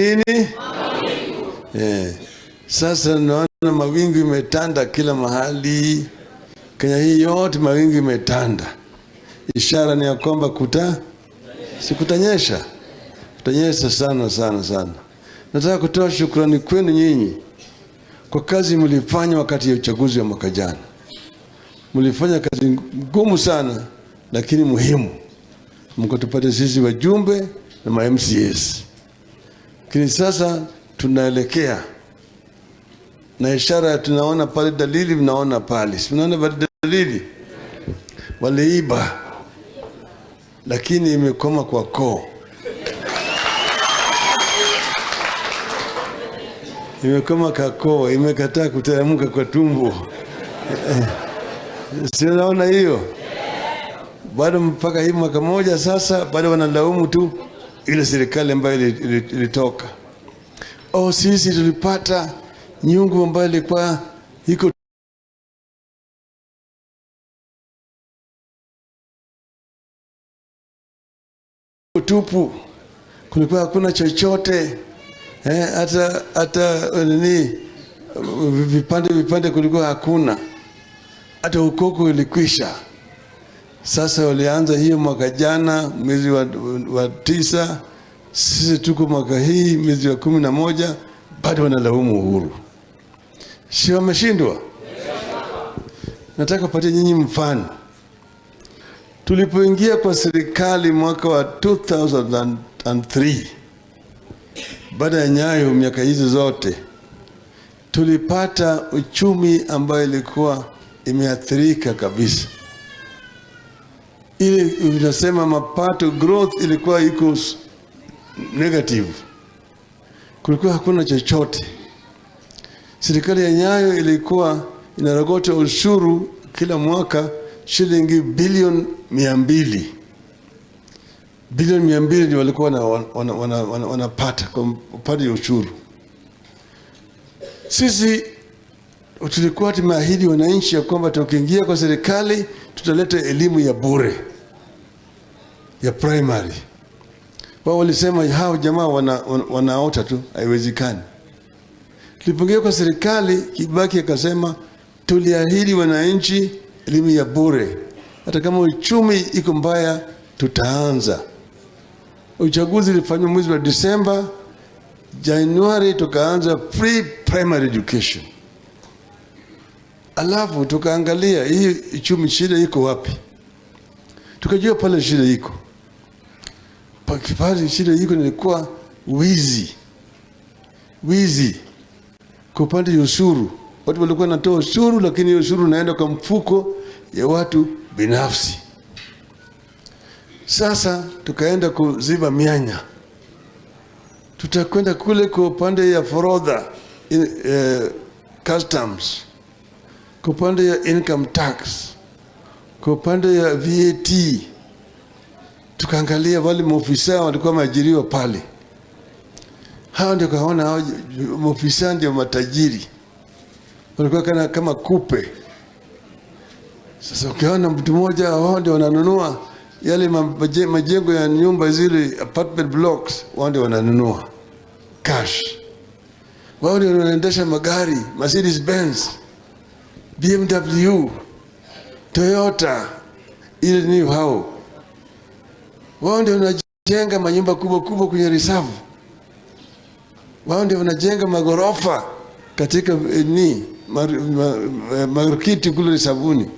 nini? Sasa naona mawingu imetanda kila mahali. Kenya hii yote mawingu imetanda. Ishara ni ya kwamba kutanyesha. Kutanyesha sana. Nataka kutoa shukrani kwenu nyinyi kwa kazi mlifanya wakati ya uchaguzi wa mwaka jana. Mlifanya kazi ngumu sana lakini muhimu. Mkatupata sisi wajumbe na ma MCAs. Lakini sasa tunaelekea na ishara tunaona pale dalili, mnaona pale. Tunaona dalili. Waliiba. Lakini imekoma kwa koo. Imekoma kwa koo, imekataa kuteremka kwa tumbo. Sio, naona hiyo. Bado mpaka hii mwaka moja sasa bado wanalaumu tu ile serikali ambayo ilitoka. Sisi tulipata nyungu ambayo ilikuwa iko tupu. Kulikuwa hakuna chochote. Hata nini vipande kulikuwa hakuna. Hata ukoko ilikwisha. Sasa walianza hiyo mwaka jana mwezi wa 9. Sisi tuko mwaka hii mwezi wa 11, bado wanalaumu Uhuru. Si wameshindwa? Nataka kupatia nyinyi mfano. Tulipoingia kwa serikali mwaka wa 2003, baada ya Nyayo miaka hizo zote, tulipata uchumi ambayo ilikuwa imeathirika kabisa. Ile unasema mapato growth ilikuwa iko negative. Kulikuwa hakuna chochote. Serikali ya Nyayo ilikuwa inarogota ushuru kila mwaka shilingi bilioni 200. Bilioni 200 ndio walikuwa wanapata kwa upande wa ushuru. Sisi tulikuwa tumeahidi wananchi ya kwamba tukiingia kwa serikali tutaleta elimu ya bure ya primary. Wao walisema hao jamaa wanaota tu, haiwezekani. Tulipoingia kwa serikali, Kibaki akasema tuliahidi wananchi elimu ya bure. Hata kama uchumi iko mbaya tutaanza. Uchaguzi ulifanywa mwezi wa Disemba, Januari tukaanza free primary education. Alafu tukaangalia hii uchumi shida iko wapi. Tukajua pale shida iko. Pale shida iko nilikuwa wizi. Kwa upande wa ushuru. Watu walikuwa wanatoa ushuru lakini ushuru unaenda kwa mfuko ya watu binafsi. Sasa tukaenda kuziba mianya. Tutakwenda kule kwa upande ya forodha, customs, kwa upande ya income tax, kwa upande ya VAT. Tukaangalia wale maofisa walikuwa maajiriwa pale. Hao ndio kaona hao maofisa ndio matajiri. Walikuwa kama kupe. Sasa ukiona mtu mmoja wao ndio wananunua yale majengo ya nyumba zile apartment blocks, wao ndio wananunua cash. Wao ndio wanaendesha magari Mercedes Benz, BMW, Toyota, ile ni hao. Wao ndio wanajenga manyumba kubwa kwenye reserve. Wao ndio wanajenga magorofa katika marikiti kule Sabuni.